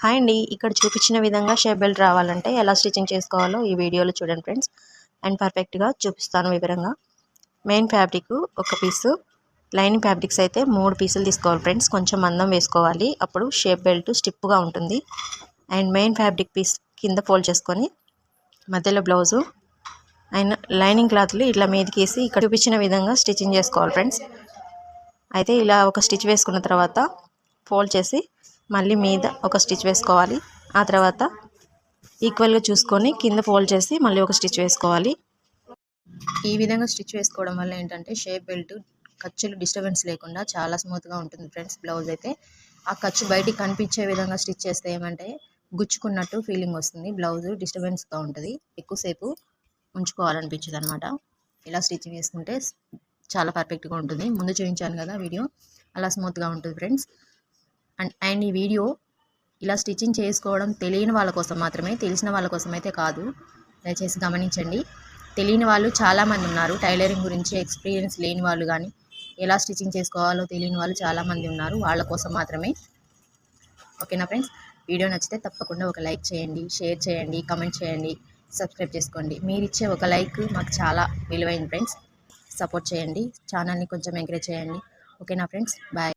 Hi అండి, ఇక్కడ చూపించిన విధంగా షేప్ బెల్ట్ రావాలంటే ఎలా స్టిచ్చింగ్ చేసుకోవాలో ఈ వీడియోలో చూడండి ఫ్రెండ్స్. అండ్ పర్ఫెక్ట్గా చూపిస్తాను వివరంగా. మెయిన్ ఫ్యాబ్రిక్ ఒక పీసు, లైనింగ్ ఫ్యాబ్రిక్స్ అయితే 3 పీసులు తీసుకోవాలి ఫ్రెండ్స్. కొంచెం మందం వేసుకోవాలి, అప్పుడు షేప్ బెల్ట్ స్టిప్గా ఉంటుంది. అండ్ మెయిన్ ఫ్యాబ్రిక్ పీస్ కింద ఫోల్డ్ చేసుకొని మధ్యలో బ్లౌజు అండ్ లైనింగ్ క్లాత్లు ఇట్లా మీదకేసి ఇక్కడ చూపించిన విధంగా స్టిచ్చింగ్ చేసుకోవాలి ఫ్రెండ్స్. అయితే ఇలా ఒక స్టిచ్ వేసుకున్న తర్వాత ఫోల్డ్ చేసి మళ్ళీ మీద ఒక స్టిచ్ వేసుకోవాలి. ఆ తర్వాత ఈక్వల్గా చూసుకొని కింద ఫోల్డ్ చేసి మళ్ళీ ఒక స్టిచ్ వేసుకోవాలి. ఈ విధంగా స్టిచ్ వేసుకోవడం వల్ల ఏంటంటే షేప్ బెల్ట్ ఖర్చులు డిస్టర్బెన్స్ లేకుండా చాలా స్మూత్గా ఉంటుంది ఫ్రెండ్స్. బ్లౌజ్ అయితే ఆ ఖర్చు బయటికి కనిపించే విధంగా స్టిచ్ చేస్తే ఏమంటే గుచ్చుకున్నట్టు ఫీలింగ్ వస్తుంది. బ్లౌజ్ డిస్టర్బెన్స్గా ఉంటుంది, ఎక్కువసేపు ఉంచుకోవాలనిపించదు అనమాట. ఇలా స్టిచ్చింగ్ వేసుకుంటే చాలా పర్ఫెక్ట్గా ఉంటుంది. ముందు చూపించాను కదా వీడియో, అలా స్మూత్గా ఉంటుంది ఫ్రెండ్స్. అండ్ ఈ వీడియో ఇలా స్టిచ్చింగ్ చేసుకోవడం తెలియని వాళ్ళ కోసం మాత్రమే, తెలిసిన వాళ్ళ కోసం అయితే కాదు. దయచేసి గమనించండి. తెలియని వాళ్ళు చాలామంది ఉన్నారు, టైలరింగ్ గురించి ఎక్స్పీరియన్స్ లేని వాళ్ళు కానీ ఎలా స్టిచ్చింగ్ చేసుకోవాలో తెలియని వాళ్ళు చాలామంది ఉన్నారు. వాళ్ళ కోసం మాత్రమే. ఓకేనా ఫ్రెండ్స్? వీడియో నచ్చితే తప్పకుండా ఒక లైక్ చేయండి, షేర్ చేయండి, కామెంట్ చేయండి, సబ్స్క్రైబ్ చేసుకోండి. మీరు ఇచ్చే ఒక లైక్ మాకు చాలా విలువైంది ఫ్రెండ్స్. సపోర్ట్ చేయండి, ఛానల్ని కొంచెం ఎంకరేజ్ చేయండి. ఓకేనా ఫ్రెండ్స్? బాయ్.